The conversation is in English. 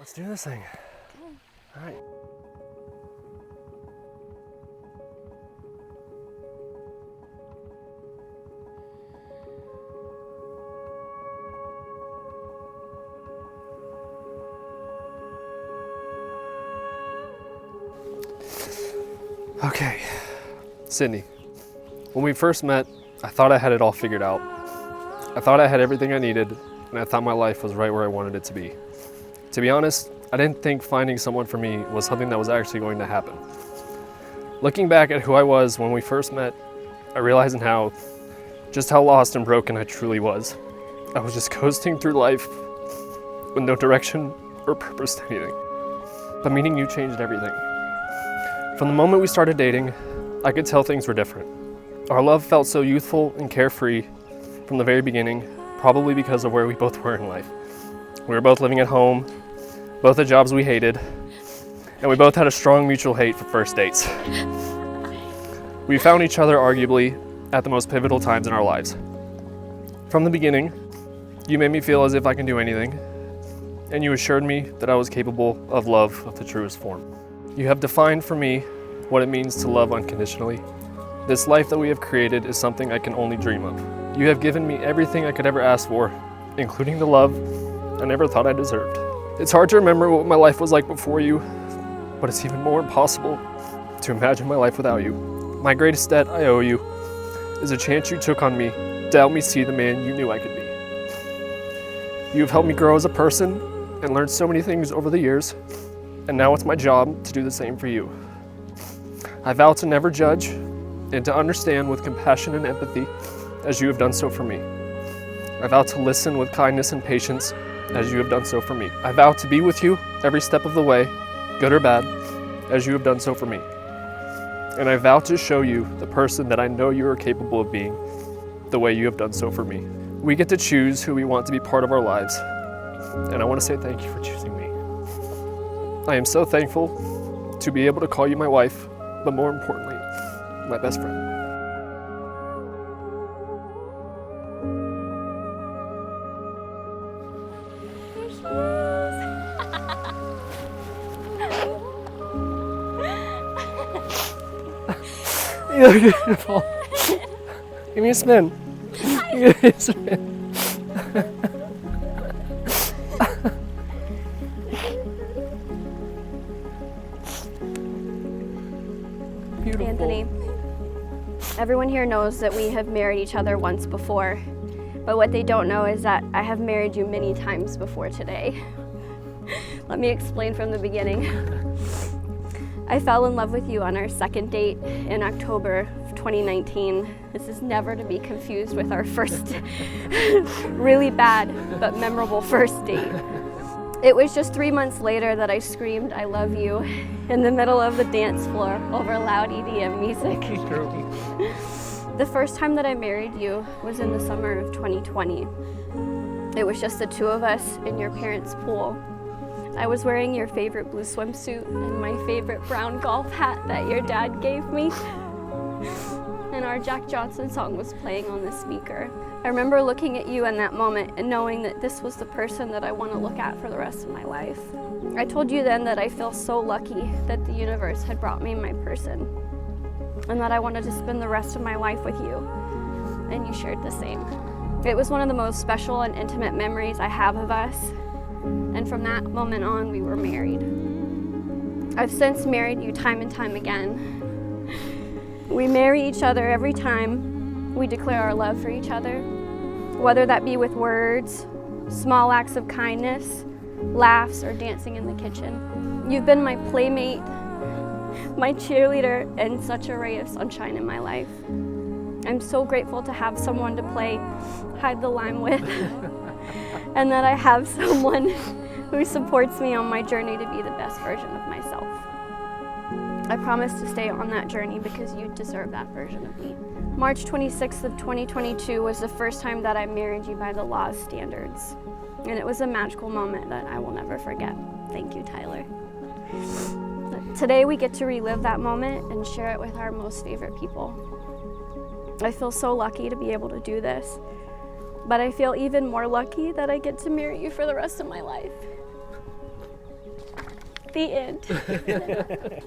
Let's do this thing. Okay. All right. Okay, Sydney, when we first met, I thought I had it all figured out. I thought I had everything I needed, and I thought my life was right where I wanted it to be. To be honest, I didn't think finding someone for me was something that was actually going to happen. Looking back at who I was when we first met, I realized just how lost and broken I truly was. I was just coasting through life with no direction or purpose to anything. But meeting you changed everything. From the moment we started dating, I could tell things were different. Our love felt so youthful and carefree from the very beginning, probably because of where we both were in life. We were both living at home, both at jobs we hated, and we both had a strong mutual hate for first dates. We found each other arguably at the most pivotal times in our lives. From the beginning, you made me feel as if I can do anything, and you assured me that I was capable of love of the truest form. You have defined for me what it means to love unconditionally. This life that we have created is something I can only dream of. You have given me everything I could ever ask for, including the love I never thought I deserved. It's hard to remember what my life was like before you, but it's even more impossible to imagine my life without you. My greatest debt I owe you is a chance you took on me to help me see the man you knew I could be. You have helped me grow as a person and learned so many things over the years, and now it's my job to do the same for you. I vow to never judge and to understand with compassion and empathy as you have done so for me. I vow to listen with kindness and patience as you have done so for me. I vow to be with you every step of the way, good or bad, as you have done so for me. And I vow to show you the person that I know you are capable of being, the way you have done so for me. We get to choose who we want to be part of our lives, and I want to say thank you for choosing me. I am so thankful to be able to call you my wife, but more importantly, my best friend. You look beautiful. Give me a spin. Give me a spin. Beautiful. Anthony, everyone here knows that we have married each other once before, but what they don't know is that I have married you many times before today. Let me explain from the beginning. I fell in love with you on our second date in October of 2019. This is never to be confused with our first really bad but memorable first date. It was just 3 months later that I screamed, "I love you," in the middle of the dance floor over loud EDM music. The first time that I married you was in the summer of 2020. It was just the two of us in your parents' pool. I was wearing your favorite blue swimsuit and my favorite brown golf hat that your dad gave me. And our Jack Johnson song was playing on the speaker. I remember looking at you in that moment and knowing that this was the person that I want to look at for the rest of my life. I told you then that I feel so lucky that the universe had brought me my person and that I wanted to spend the rest of my life with you. And you shared the same. It was one of the most special and intimate memories I have of us. And from that moment on, we were married. I've since married you time and time again. We marry each other every time we declare our love for each other, whether that be with words, small acts of kindness, laughs, or dancing in the kitchen. You've been my playmate, my cheerleader, and such a ray of sunshine in my life. I'm so grateful to have someone to play hide the lime with, and that I have someone who supports me on my journey to be the best version of myself. I promise to stay on that journey because you deserve that version of me. March 26th of 2022 was the first time that I married you by the law's standards. And it was a magical moment that I will never forget. Thank you, Tyler. Today we get to relive that moment and share it with our most favorite people. I feel so lucky to be able to do this, but I feel even more lucky that I get to marry you for the rest of my life. The end.